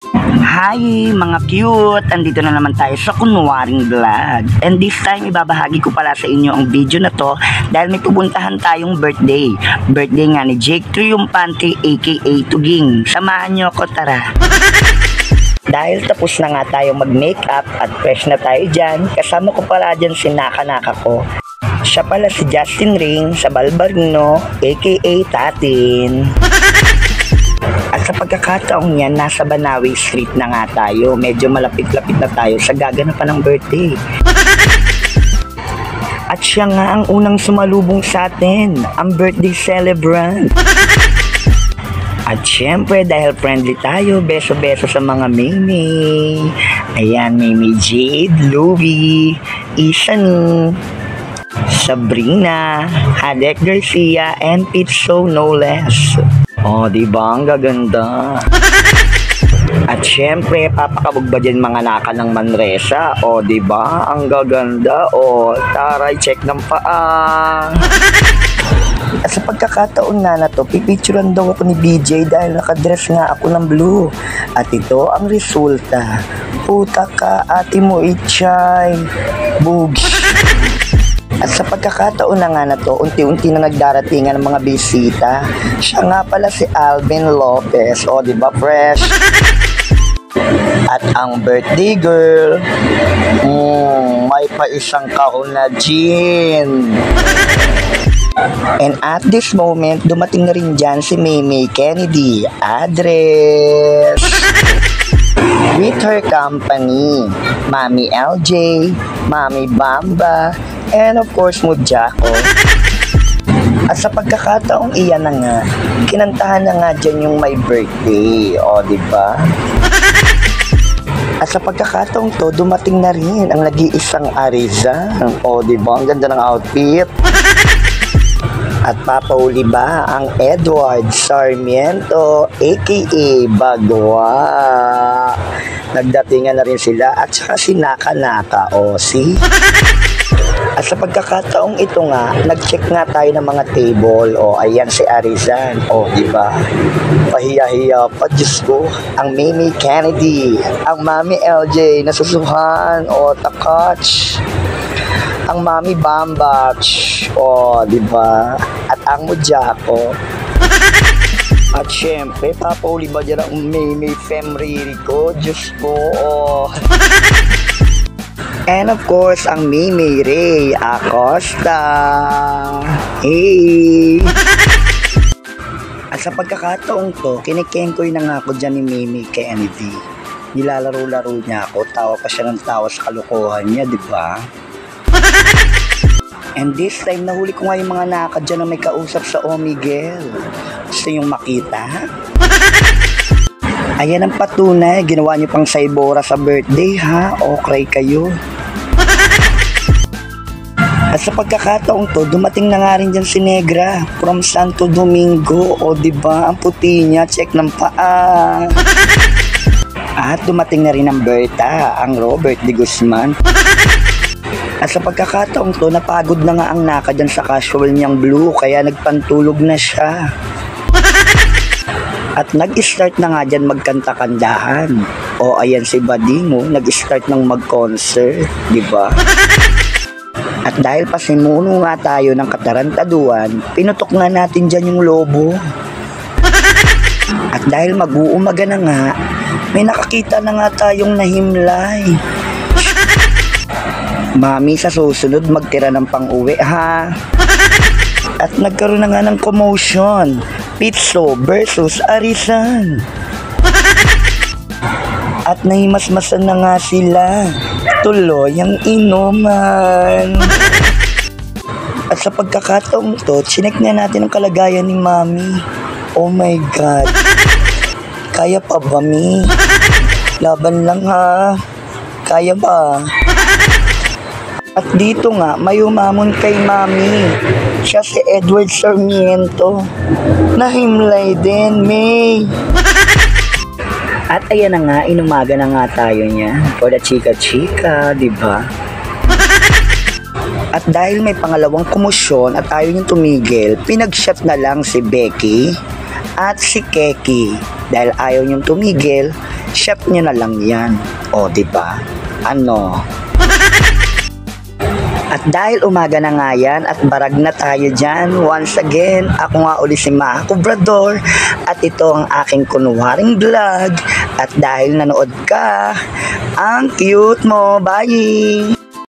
Hi mga cute! Andito na naman tayo sa kunwaring vlog. And this time, ibabahagi ko pala sa inyo ang video na to dahil may pupuntahan tayong birthday. Birthday nga ni Jake Triumphante aka Tuging. Samahan nyo ako, tara! Dahil tapos na nga tayong mag-makeup at fresh na tayo dyan, kasama ko pala dyan si Naka-Naka ko. Siya pala si Justin Ring sa Balbarino aka Tatin. At sa pagkakataong yan, nasa Banawi Street na nga tayo. Medyo malapit-lapit na tayo sa gaganapan ng birthday. At siya nga ang unang sumalubong sa atin, ang birthday celebrant. At syempre, dahil friendly tayo, beso-beso sa mga Mimi. Ayan, Mimi Jade, Louie, Isan, Sabrina, Hadek Garcia, and Pitso no less. Oh, diba? Ang gaganda. At syempre, papakabog ba dyan mga Naka ng Manresa? Oh, diba? Ang gaganda. Oh, taray, check ng paa. At sa pagkakataon na to, pipicturean daw ako ni BJ dahil nakadress nga ako ng blue. At ito ang resulta. Puta ka, ate mo itchay. Bugs. At sa pagkakataon na nga na to, unti-unti na nagdaratingan ng mga bisita. Siya nga pala si Alvin Lopez. O, diba fresh? At ang birthday girl, may pa isang kahon na gin. And at this moment, dumating na rin dyan si Maymay Kennedy. Address! With her company, Mami LJ, Mami Bamba, and of course, Mujako. At sa pagkakataong iyan na nga, kinantahan na nga dyan yung my birthday. O, diba? At sa pagkakataong to, dumating na rin ang nag-iisang Ariza. O, diba? Ang ganda ng outfit. At papauli ba ang Edward Sarmiento aka Bagwa. Nagdatingan na rin sila at saka si Naka-Naka. O, si at sa pagkakataong ito nga, nag-check nga tayo ng mga table. O, ayan si Arizan. O, diba? Pahiya-hiya pa, Diyos ko. Ang Mimi Kennedy, ang Mami LJ, nasusuhan. O, takach. Ang Mami Bambach. O, diba? At ang Mujako. At syempre, papauli ba dyan ang Mimi Femriri ko? Diyos ko. O. And of course, ang Mimi Ray Acosta. Hey! At sa pagkakataong to, kinikengkoy na nga ako dyan ni Mimi Kennedy. Nilalaro-laro niya ako, tawa pa siya ng tawa sa kalokohan niya, di ba? And this time, nahuli ko nga yung mga Naka dyan na may kausap sa Omigel. Gusto yung makita? Ayan ang patunay, ginawa niyo pang saybora sa birthday, ha? Okay kayo. At sa pagkakataong to, dumating na nga rin dyan si Negra from Santo Domingo. O, diba? Ang puti niya, check ng paa. At dumating na rin ang Berta, ang Robert de Guzman. At sa pagkakataong to, napagod na nga ang Naka dyan sa casual niyang blue, kaya nagpantulog na siya. At nag-start na nga dyan magkanta-kandahan. O, ayan si Badingo, nag-start ng mag-concert, diba? At dahil pasimuno nga tayo ng katarantaduan, pinutok nga natin dyan yung lobo. At dahil mag-uumaga na nga, may nakakita na nga tayong nahimlay. Mami, sa susunod magtira ng pang-uwi, ha? At nagkaroon na nga ng commotion. Pitso versus Arizan. At nahimasmasan na nga sila. Tuloy ang inuman. At sa pagkakataong to, chinek na natin ang kalagayan ni Mami. Oh my God. Kaya pa ba, Mi? Laban lang, ha? Kaya ba? At dito nga, may umamon kay Mami. Siya si Edward Sarmiento. Nahimlay din, May. At ayan na nga, inumaga na nga tayo niya. For the chika-chika, diba? At dahil may pangalawang komosyon at ayaw niyang tumigil, pinag-shot na lang si Becky at si Keki. Dahil ayaw niyang tumigil, chef niya na lang yan. O, diba? Ano? At dahil umaga na nga yan at barag na tayo dyan, once again, ako nga uli si Maha Cobrador at ito ang aking kunwaring vlog. At dahil nanood ka, ang cute mo, bye!